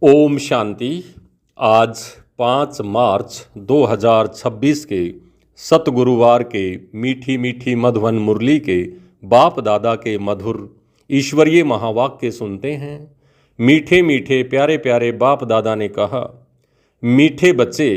ओम शांति। आज 5 मार्च 2026 के सतगुरुवार के मीठी मीठी मधुवन मुरली के बाप दादा के मधुर ईश्वरीय महावाक्य सुनते हैं। मीठे मीठे प्यारे प्यारे बाप दादा ने कहा, मीठे बच्चे,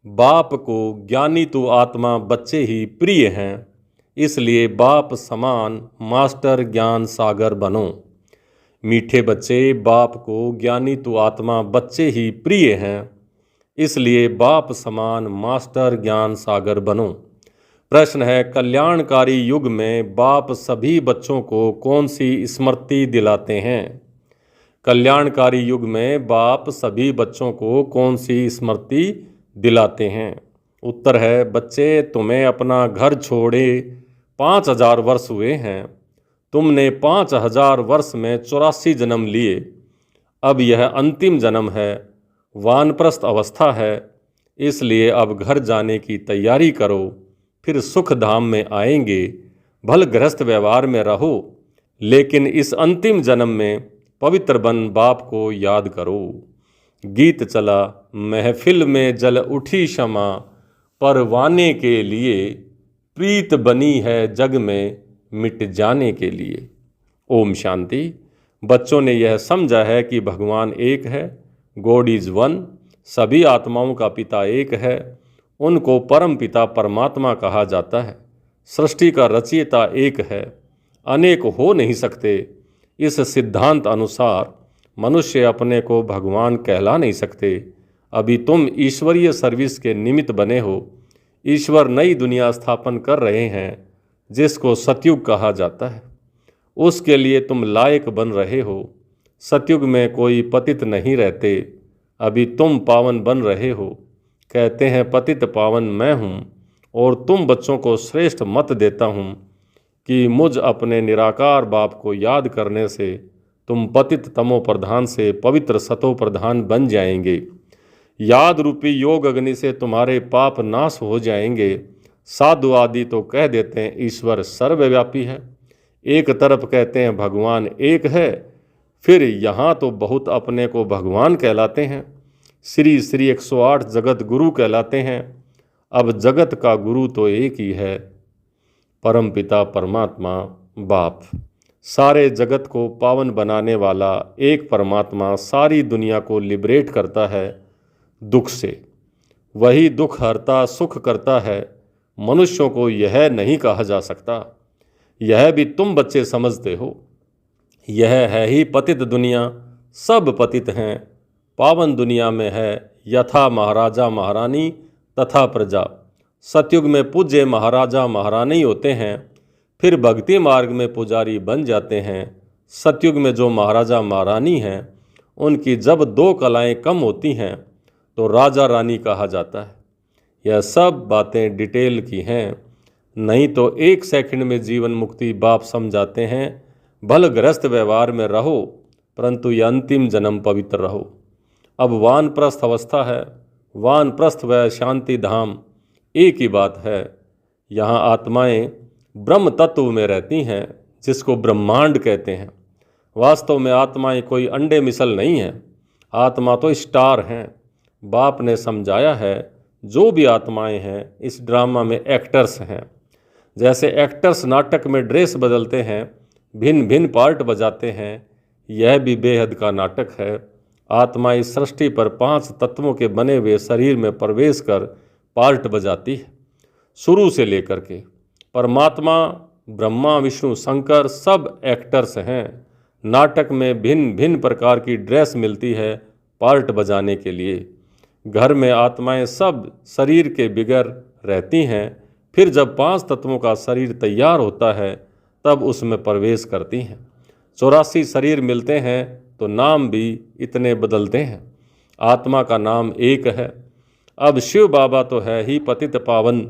बाप को ज्ञानी तो आत्मा बच्चे ही प्रिय हैं, इसलिए बाप समान मास्टर ज्ञान सागर बनो। मीठे बच्चे, बाप को ज्ञानी तो आत्मा बच्चे ही प्रिय हैं, इसलिए बाप समान मास्टर ज्ञान सागर बनो। प्रश्न है, कल्याणकारी युग में बाप सभी बच्चों को कौन सी स्मृति दिलाते हैं? कल्याणकारी युग में बाप सभी बच्चों को कौन सी स्मृति दिलाते हैं? उत्तर है, बच्चे, तुम्हें अपना घर छोड़े 5000 वर्ष हुए हैं। तुमने 5000 वर्ष में 84 जन्म लिए। अब यह अंतिम जन्म है, वानप्रस्थ अवस्था है, इसलिए अब घर जाने की तैयारी करो, फिर सुख धाम में आएंगे। भल गृहस्थ व्यवहार में रहो, लेकिन इस अंतिम जन्म में पवित्र बन बाप को याद करो। गीत चला, महफिल में जल उठी क्षमा, परवाने के लिए प्रीत बनी है जग में मिट जाने के लिए। ओम शांति। बच्चों ने यह समझा है कि भगवान एक है, गॉड इज वन, सभी आत्माओं का पिता एक है, उनको परम पिता परमात्मा कहा जाता है। सृष्टि का रचयिता एक है, अनेक हो नहीं सकते। इस सिद्धांत अनुसार मनुष्य अपने को भगवान कहला नहीं सकते। अभी तुम ईश्वरीय सर्विस के निमित्त बने हो। ईश्वर नई दुनिया स्थापन कर रहे हैं, जिसको सतयुग कहा जाता है। उसके लिए तुम लायक बन रहे हो। सतयुग में कोई पतित नहीं रहते। अभी तुम पावन बन रहे हो। कहते हैं पतित पावन मैं हूँ, और तुम बच्चों को श्रेष्ठ मत देता हूँ कि मुझ अपने निराकार बाप को याद करने से तुम पतित तमो प्रधान से पवित्र सतो प्रधान बन जाएंगे। याद रूपी योग अग्नि से तुम्हारे पाप नाश हो जाएंगे। साधु आदि तो कह देते हैं ईश्वर सर्वव्यापी है, एक तरफ कहते हैं भगवान एक है, फिर यहाँ तो बहुत अपने को भगवान कहलाते हैं। श्री श्री 108 जगत गुरु कहलाते हैं। अब जगत का गुरु तो एक ही है, परम पिता परमात्मा बाप। सारे जगत को पावन बनाने वाला एक परमात्मा सारी दुनिया को लिबरेट करता है दुख से। वही दुख हरता सुख करता है। मनुष्यों को यह नहीं कहा जा सकता। यह भी तुम बच्चे समझते हो। यह है ही पतित दुनिया, सब पतित हैं। पावन दुनिया में है यथा महाराजा महारानी तथा प्रजा। सतयुग में पूज्य महाराजा महारानी होते हैं, फिर भक्ति मार्ग में पुजारी बन जाते हैं। सतयुग में जो महाराजा महारानी हैं, उनकी जब 2 कलाएं कम होती हैं तो राजा रानी कहा जाता है। यह सब बातें डिटेल की हैं, नहीं तो 1 सेकंड में जीवन मुक्ति बाप समझाते हैं। भल गृहस्थ व्यवहार में रहो, परंतु यह अंतिम जन्म पवित्र रहो। अब वानप्रस्थ अवस्था है। वानप्रस्थ व शांति धाम एक ही बात है। यहाँ आत्माएं ब्रह्म तत्व में रहती हैं, जिसको ब्रह्मांड कहते हैं। वास्तव में आत्माएं कोई अंडे मिसल नहीं हैं। आत्मा तो स्टार हैं। बाप ने समझाया है, जो भी आत्माएं हैं इस ड्रामा में एक्टर्स हैं। जैसे एक्टर्स नाटक में ड्रेस बदलते हैं, भिन्न भिन्न पार्ट बजाते हैं, यह भी बेहद का नाटक है। आत्मा इस सृष्टि पर 5 तत्वों के बने हुए शरीर में प्रवेश कर पार्ट बजाती है, शुरू से लेकर के। परमात्मा, ब्रह्मा, विष्णु, शंकर सब एक्टर्स हैं। नाटक में भिन्न भिन्न प्रकार की ड्रेस मिलती है पार्ट बजाने के लिए। घर में आत्माएं सब शरीर के बिगर रहती हैं, फिर जब 5 तत्वों का शरीर तैयार होता है तब उसमें प्रवेश करती हैं। 84 शरीर मिलते हैं तो नाम भी इतने बदलते हैं। आत्मा का नाम एक है। अब शिव बाबा तो है ही पतित पावन,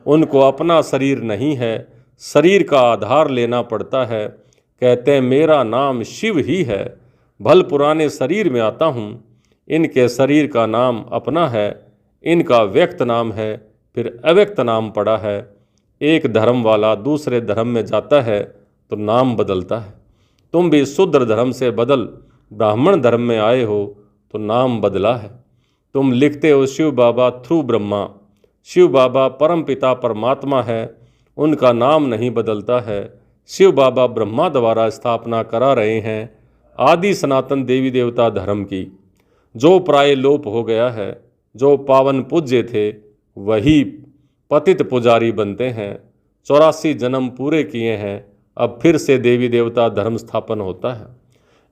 उनको अपना शरीर नहीं है, शरीर का आधार लेना पड़ता है। कहते हैं मेरा नाम शिव ही है, भल पुराने शरीर में आता हूँ। इनके शरीर का नाम अपना है, इनका व्यक्त नाम है, फिर अव्यक्त नाम पड़ा है। एक धर्म वाला दूसरे धर्म में जाता है तो नाम बदलता है। तुम भी शूद्र धर्म से बदल ब्राह्मण धर्म में आए हो तो नाम बदला है। तुम लिखते हो शिव बाबा थ्रू ब्रह्मा। शिव बाबा परम पिता परमात्मा है, उनका नाम नहीं बदलता है। शिव बाबा ब्रह्मा द्वारा स्थापना करा रहे हैं आदि सनातन देवी देवता धर्म की, जो प्राय लोप हो गया है। जो पावन पूज्य थे वही पतित पुजारी बनते हैं। 84 जन्म पूरे किए हैं, अब फिर से देवी देवता धर्म स्थापन होता है।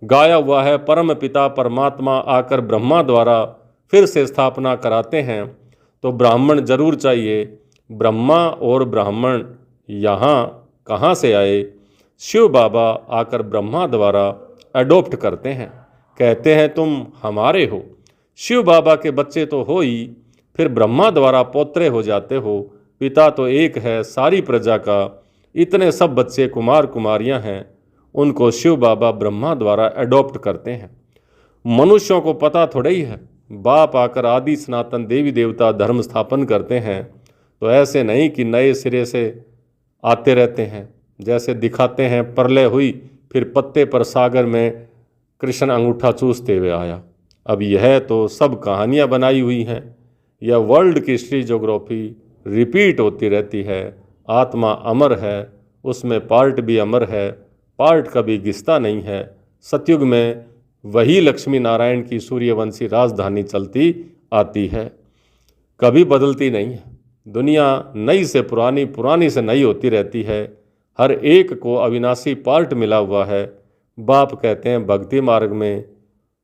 गाया हुआ है परम पिता परमात्मा आकर ब्रह्मा द्वारा फिर से स्थापना कराते हैं, तो ब्राह्मण जरूर चाहिए। ब्रह्मा और ब्राह्मण यहाँ कहाँ से आए? शिव बाबा आकर ब्रह्मा द्वारा अडॉप्ट करते हैं, कहते हैं तुम हमारे हो। शिव बाबा के बच्चे तो हो ही, फिर ब्रह्मा द्वारा पौत्रे हो जाते हो। पिता तो एक है सारी प्रजा का, इतने सब बच्चे कुमार कुमारियां हैं, उनको शिव बाबा ब्रह्मा द्वारा अडॉप्ट करते हैं। मनुष्यों को पता थोड़ा ही है, बाप आकर आदि सनातन देवी देवता धर्म स्थापन करते हैं, तो ऐसे नहीं कि नए सिरे से आते रहते हैं। जैसे दिखाते हैं प्रलय हुई, फिर पत्ते पर सागर में कृष्ण अंगूठा चूसते हुए आया। अब यह तो सब कहानियाँ बनाई हुई हैं। यह वर्ल्ड की हिस्ट्री ज्योग्राफी रिपीट होती रहती है। आत्मा अमर है, उसमें पार्ट भी अमर है, पार्ट कभी घिसता नहीं है। सतयुग में वही लक्ष्मी नारायण की सूर्यवंशी राजधानी चलती आती है, कभी बदलती नहीं है। दुनिया नई से पुरानी, पुरानी से नई होती रहती है। हर एक को अविनाशी पार्ट मिला हुआ है। बाप कहते हैं भक्ति मार्ग में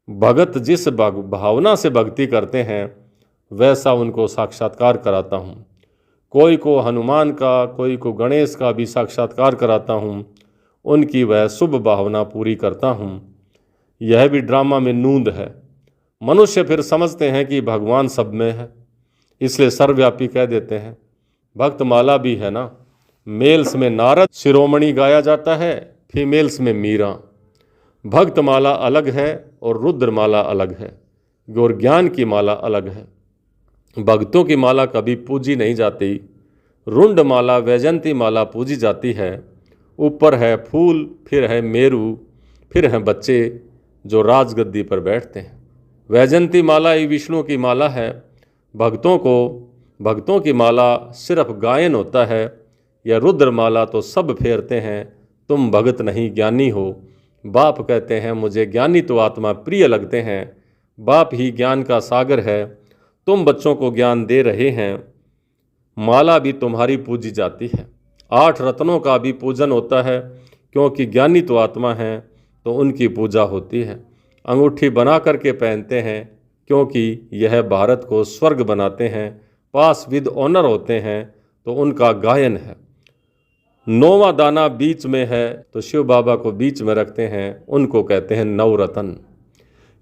भगत जिस भावना से भक्ति करते हैं वैसा उनको साक्षात्कार कराता हूँ। कोई को हनुमान का, कोई को गणेश का भी साक्षात्कार कराता हूँ, उनकी वह शुभ भावना पूरी करता हूँ। यह भी ड्रामा में नूंद है। मनुष्य फिर समझते हैं कि भगवान सब में है, इसलिए सर्वव्यापी कह देते हैं। भक्तमाला भी है ना, मेल्स में नारद शिरोमणि गाया जाता है, फीमेल्स में मीरा। भक्तमाला अलग है और रुद्रमाला अलग है, और ज्ञान की माला अलग है। भक्तों की माला कभी पूजी नहीं जाती। रुंड माला, वैजंती माला पूजी जाती है। ऊपर है फूल, फिर है मेरू, फिर हैं बच्चे जो राजगद्दी पर बैठते हैं। वैजंती माला ही विष्णु की माला है। भक्तों की माला सिर्फ गायन होता है। यह रुद्रमाला तो सब फेरते हैं। तुम भगत नहीं ज्ञानी हो। बाप कहते हैं मुझे ज्ञानी तो आत्मा प्रिय लगते हैं। बाप ही ज्ञान का सागर है, तुम बच्चों को ज्ञान दे रहे हैं। माला भी तुम्हारी पूजी जाती है। 8 रत्नों का भी पूजन होता है, क्योंकि ज्ञानी तो आत्मा है, तो उनकी पूजा होती है। अंगूठी बना करके पहनते हैं, क्योंकि यह भारत को स्वर्ग बनाते हैं। पास विद ऑनर होते हैं, तो उनका गायन है। 9वां दाना बीच में है, तो शिव बाबा को बीच में रखते हैं, उनको कहते हैं नवरत्न।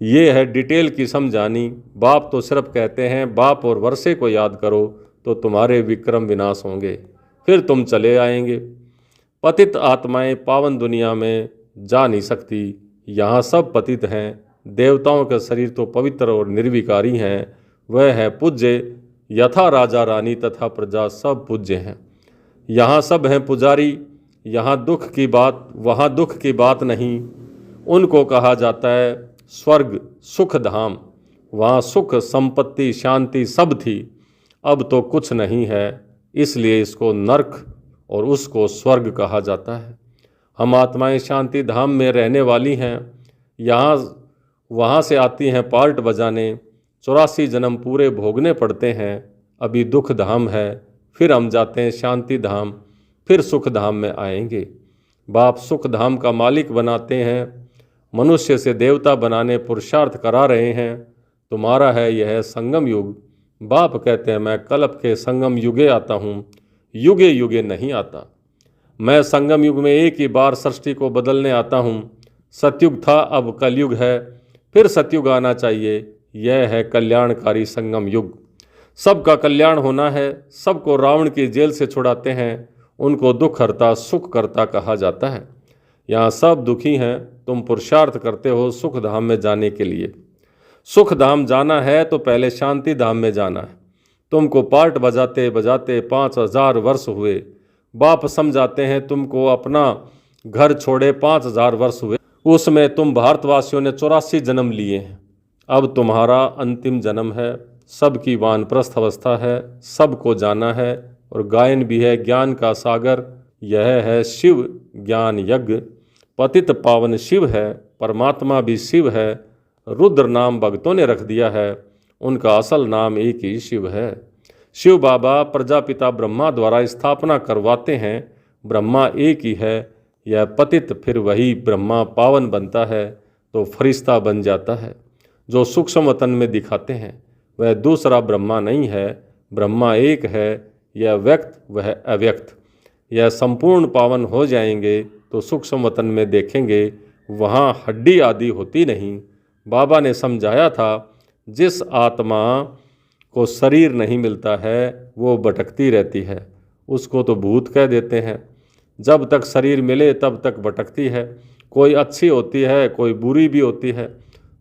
ये है डिटेल की समझानी। बाप तो सिर्फ कहते हैं बाप और वर्षे को याद करो तो तुम्हारे विक्रम विनाश होंगे, फिर तुम चले आएंगे। पतित आत्माएं पावन दुनिया में जा नहीं सकती। यहाँ सब पतित हैं। देवताओं के शरीर तो पवित्र और निर्विकारी हैं। वह है पूज्य, यथा राजा रानी तथा प्रजा सब पूज्य हैं। यहाँ सब हैं पुजारी। यहाँ दुख की बात, वहाँ दुख की बात नहीं। उनको कहा जाता है स्वर्ग सुख धाम। वहाँ सुख, संपत्ति, शांति सब थी, अब तो कुछ नहीं है, इसलिए इसको नरक और उसको स्वर्ग कहा जाता है। हम आत्माएं शांति धाम में रहने वाली हैं। वहाँ से आती हैं पार्ट बजाने। 84 जन्म पूरे भोगने पड़ते हैं। अभी दुख धाम है, फिर हम जाते हैं शांति धाम, फिर सुख धाम में आएंगे। बाप सुख धाम का मालिक बनाते हैं, मनुष्य से देवता बनाने पुरुषार्थ करा रहे हैं। तुम्हारा है यह संगम युग। बाप कहते हैं मैं कल्प के संगम युगे आता हूँ, युगे युगे नहीं आता। मैं संगम युग में एक ही बार सृष्टि को बदलने आता हूँ। सतयुग था, अब कलयुग है, फिर सतयुग आना चाहिए। यह है कल्याणकारी संगम युग। सबका कल्याण होना है। सबको रावण की जेल से छुड़ाते हैं, उनको दुख हरता सुख करता कहा जाता है। यहाँ सब दुखी हैं। तुम पुरुषार्थ करते हो सुख धाम में जाने के लिए। सुख धाम जाना है तो पहले शांति धाम में जाना है। तुमको पार्ट बजाते बजाते 5000 वर्ष हुए। बाप समझाते हैं तुमको अपना घर छोड़े 5000 वर्ष हुए। उसमें तुम भारतवासियों ने 84 जन्म लिए हैं। अब तुम्हारा अंतिम जन्म है, सबकी वानप्रस्थ अवस्था है, सबको जाना है, और गायन भी है ज्ञान का सागर। यह है शिव ज्ञान यज्ञ। पतित पावन शिव है, परमात्मा भी शिव है। रुद्र नाम भक्तों ने रख दिया है, उनका असल नाम एक ही शिव है। शिव बाबा प्रजापिता ब्रह्मा द्वारा स्थापना करवाते हैं। ब्रह्मा एक ही है। यह पतित फिर वही ब्रह्मा पावन बनता है तो फरिश्ता बन जाता है। जो सूक्ष्म वतन में दिखाते हैं वह दूसरा ब्रह्मा नहीं है, ब्रह्मा एक है। यह व्यक्त वह अव्यक्त। यह संपूर्ण पावन हो जाएंगे तो सूक्ष्म वतन में देखेंगे वहाँ हड्डी आदि होती नहीं। बाबा ने समझाया था, जिस आत्मा को शरीर नहीं मिलता है वो भटकती रहती है, उसको तो भूत कह देते हैं। जब तक शरीर मिले तब तक भटकती है। कोई अच्छी होती है, कोई बुरी भी होती है।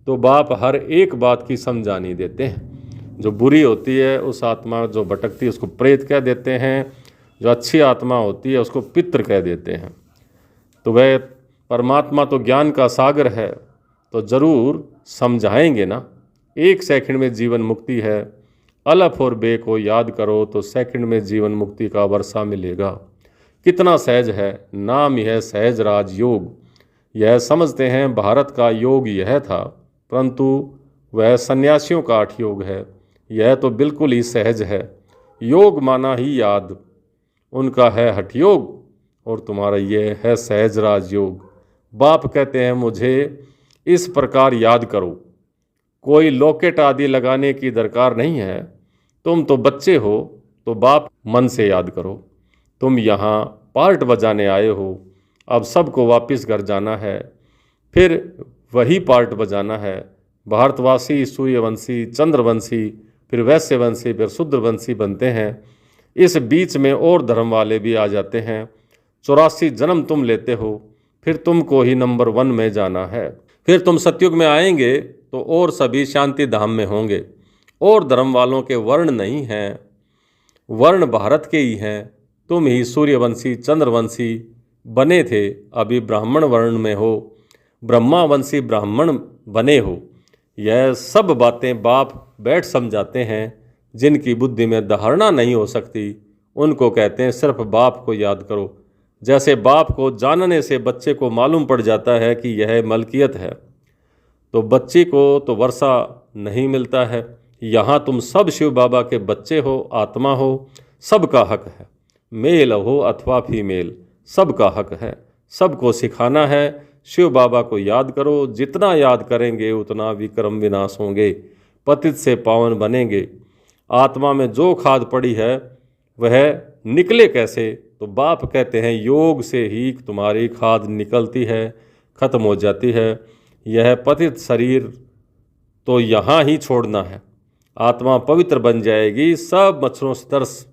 तो बाप हर एक बात की समझानी देते हैं। जो बुरी होती है उस आत्मा जो भटकती है उसको प्रेत कह देते हैं, जो अच्छी आत्मा होती है उसको पितृ कह देते हैं। तो वह परमात्मा तो ज्ञान का सागर है, तो ज़रूर समझाएंगे ना। 1 सेकंड में जीवन मुक्ति है। अलफ और बे को याद करो तो सेकंड में जीवन मुक्ति का वर्षा मिलेगा। कितना सहज है, नाम यह सहज राज योग। यह समझते हैं भारत का योग यह था, परंतु वह सन्यासियों का 8 योग है। यह तो बिल्कुल ही सहज है। योग माना ही याद, उनका है हठ योग और तुम्हारा ये है सहज राज योग। बाप कहते हैं मुझे इस प्रकार याद करो। कोई लॉकेट आदि लगाने की दरकार नहीं है। तुम तो बच्चे हो तो बाप मन से याद करो। तुम यहाँ पार्ट बजाने आए हो, अब सबको वापस घर जाना है, फिर वही पार्ट बजाना है। भारतवासी सूर्यवंशी, चंद्रवंशी, फिर वैश्यवंशी, फिर शूद्रवंशी बनते हैं। इस बीच में और धर्म वाले भी आ जाते हैं। 84 जन्म तुम लेते हो, फिर तुमको ही नंबर 1 में जाना है। फिर तुम सतयुग में आएंगे तो और सभी शांति धाम में होंगे। और धर्म वालों के वर्ण नहीं हैं, वर्ण भारत के ही हैं। तुम ही सूर्यवंशी, चंद्रवंशी बने थे, अभी ब्राह्मण वर्ण में हो। ब्रह्मावंशी ब्राह्मण बने हो। यह सब बातें बाप बैठ समझाते हैं। जिनकी बुद्धि में धारणा नहीं हो सकती उनको कहते हैं सिर्फ बाप को याद करो। जैसे बाप को जानने से बच्चे को मालूम पड़ जाता है कि यह मलकियत है, तो बच्चे को तो वर्षा नहीं मिलता है। यहाँ तुम सब शिव बाबा के बच्चे हो, आत्मा हो, सबका हक है। मेल हो अथवा फीमेल, सबका हक है। सबको सिखाना है। शिव बाबा को याद करो। जितना याद करेंगे उतना विक्रम विनाश होंगे, पतित से पावन बनेंगे। आत्मा में जो खाद पड़ी है वह निकले कैसे? तो बाप कहते हैं योग से ही तुम्हारी खाद निकलती है, खत्म हो जाती है। यह पतित शरीर तो यहाँ ही छोड़ना है। आत्मा पवित्र बन जाएगी, सब मच्छरों से तरस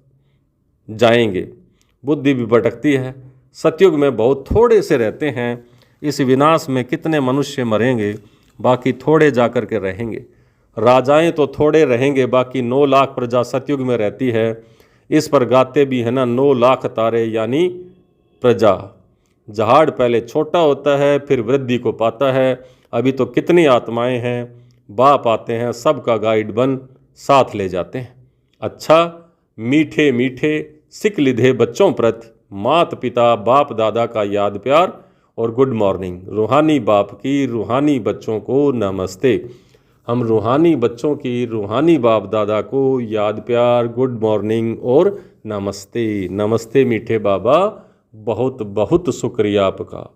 जाएंगे। बुद्धि भी भटकती है। सतयुग में बहुत थोड़े से रहते हैं। इस विनाश में कितने मनुष्य मरेंगे, बाकी थोड़े जाकर के रहेंगे। राजाएं तो थोड़े रहेंगे, बाकी 9 लाख प्रजा सतयुग में रहती है। इस पर गाते भी है ना, 9 लाख तारे यानी प्रजा। जहाड़ पहले छोटा होता है फिर वृद्धि को पाता है। अभी तो कितनी आत्माएं हैं। बाप आते हैं, सबका गाइड बन साथ ले जाते हैं। अच्छा, मीठे मीठे सिक लिधे बच्चों प्रति मात पिता बाप दादा का याद प्यार और गुड मॉर्निंग। रूहानी बाप की रूहानी बच्चों को नमस्ते। हम रूहानी बच्चों की रूहानी बाप दादा को याद प्यार, गुड मॉर्निंग और नमस्ते। नमस्ते मीठे बाबा, बहुत बहुत शुक्रिया आपका।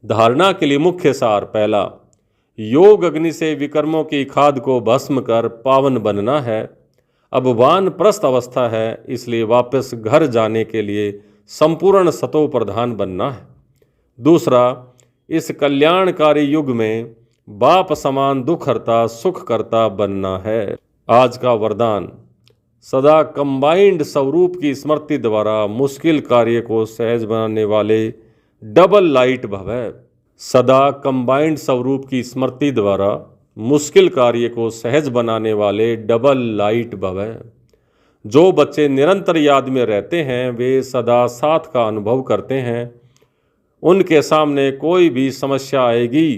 धारणा के लिए मुख्य सार पहला, योग अग्नि से विकर्मों की खाद को भस्म कर पावन बनना है। अब वानप्रस्थ अवस्था है, इसलिए वापस घर जाने के लिए संपूर्ण सतो प्रधान बनना है। दूसरा, इस कल्याणकारी युग में बाप समान दुख हरता सुख करता बनना है। आज का वरदान, सदा कंबाइंड स्वरूप की स्मृति द्वारा मुश्किल कार्य को सहज बनाने वाले डबल लाइट भव। सदा कंबाइंड स्वरूप की स्मृति द्वारा मुश्किल कार्य को सहज बनाने वाले डबल लाइट भव। जो बच्चे निरंतर याद में रहते हैं वे सदा साथ का अनुभव करते हैं। उनके सामने कोई भी समस्या आएगी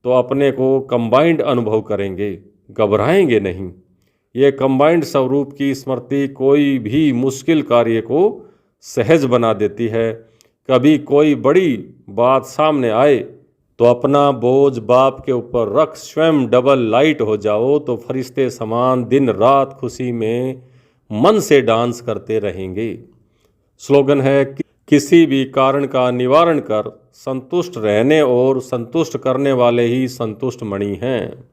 तो अपने को कंबाइंड अनुभव करेंगे, घबराएंगे नहीं। ये कंबाइंड स्वरूप की स्मृति कोई भी मुश्किल कार्य को सहज बना देती है। कभी कोई बड़ी बात सामने आए तो अपना बोझ बाप के ऊपर रख स्वयं डबल लाइट हो जाओ, तो फरिश्ते समान दिन रात खुशी में मन से डांस करते रहेंगे। स्लोगन है कि किसी भी कारण का निवारण कर संतुष्ट रहने और संतुष्ट करने वाले ही संतुष्ट मणि हैं।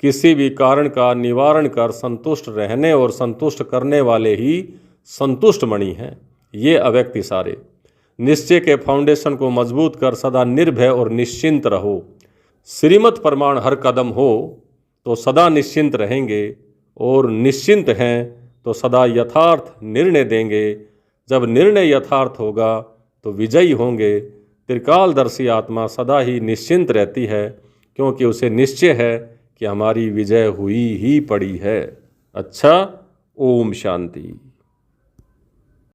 किसी भी कारण का निवारण कर संतुष्ट रहने और संतुष्ट करने वाले ही संतुष्ट मणि हैं। ये अव्यक्त इशारे। निश्चय के फाउंडेशन को मजबूत कर सदा निर्भय और निश्चिंत रहो। श्रीमत प्रमाण हर कदम हो तो सदा निश्चिंत रहेंगे, और निश्चिंत हैं तो सदा यथार्थ निर्णय देंगे। जब निर्णय यथार्थ होगा तो विजयी होंगे। त्रिकालदर्शी आत्मा सदा ही निश्चिंत रहती है, क्योंकि उसे निश्चय है कि हमारी विजय हुई ही पड़ी है। अच्छा, ओम शांति।